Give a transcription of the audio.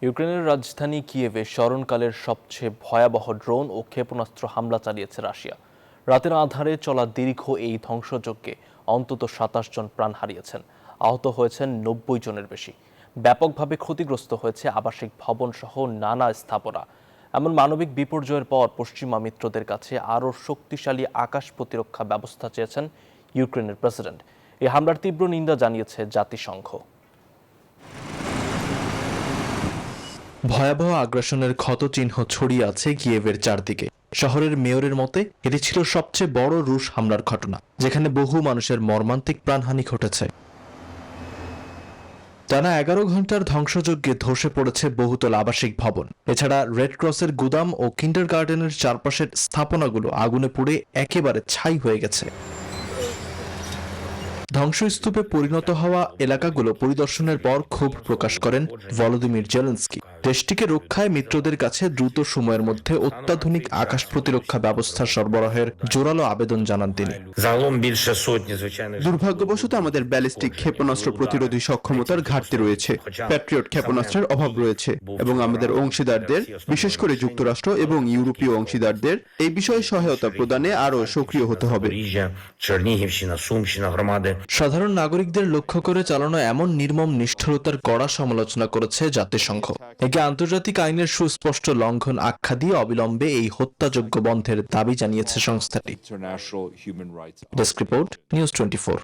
ইউক্রেনের রাজধানী কিয়েভে স্মরণকালের সবচেয়ে ভয়াবহ ড্রোন ও ক্ষেপণাস্ত্র হামলা চালিয়েছে রাশিয়া। রাতের আঁধারে চলা দীর্ঘ এই ধ্বংসযজ্ঞে অন্তত ২৭ জন প্রাণ হারিয়েছেন, আহত হয়েছেন ৯০ জনের বেশি। ব্যাপকভাবে ক্ষতিগ্রস্ত হয়েছে আবাসিক ভবন সহ নানা স্থাপনা। এমন মানবিক বিপর্যয়ের পর পশ্চিমা মিত্রদের কাছে আরও শক্তিশালী আকাশ প্রতিরক্ষা ব্যবস্থা চেয়েছেন ইউক্রেনের প্রেসিডেন্ট। এই হামলার তীব্র নিন্দা জানিয়েছে জাতিসংঘ। ভয়াবহ আগ্রাসনের ক্ষতচিহ্ন ছড়িয়ে আছে কিয়েভের চারদিকে। শহরের মেয়রের মতে এটি ছিল সবচেয়ে বড় রুশ হামলার ঘটনা, যেখানে বহু মানুষের মর্মান্তিক প্রাণহানি ঘটেছে। টানা ১১ ঘন্টার ধ্বংসযজ্ঞে ধসে পড়েছে বহুতল আবাসিক ভবন। এছাড়া রেড ক্রসের গুদাম ও কিন্ডারগার্টেনের চারপাশের স্থাপনাগুলো আগুনে পুড়ে একেবারে ছাই হয়ে গেছে। ধ্বংসস্তূপে পরিণত হওয়া এলাকাগুলো পরিদর্শনের পর ক্ষোভ প্রকাশ করেন ভলোদিমির জেলেনস্কি। দেশটিকে রক্ষায় মিত্রদের কাছে দ্রুত সময়ের মধ্যে অত্যাধুনিক আকাশ প্রতিরক্ষা ব্যবস্থা সরবরাহের জোরালো আবেদন জানান তিনি। দুর্ভাগ্যবশত আমাদের ব্যালিস্টিক ক্ষেপণাস্ত্র প্রতিরোধী সক্ষমতার ঘাটতি রয়েছে, প্যাট্রিয়ট ক্ষেপণাস্ত্রের অভাব রয়েছে এবং আমাদের অংশীদারদের, বিশেষ করে যুক্তরাষ্ট্র এবং ইউরোপীয় অংশীদারদের এই বিষয়ে সহায়তা প্রদানে আরও সক্রিয় হতে হবে। সাধারণ নাগরিকদের লক্ষ্য করে চালানো এমন নির্মম নিষ্ঠুরতার কড়া সমালোচনা করেছে জাতিসংঘ। একে আন্তর্জাতিক আইনের সুস্পষ্ট লঙ্ঘন আখ্যা দিয়ে অবিলম্বে এই হত্যাযজ্ঞ বন্ধের দাবি জানিয়েছে সংস্থাটি। Desk report, news 24।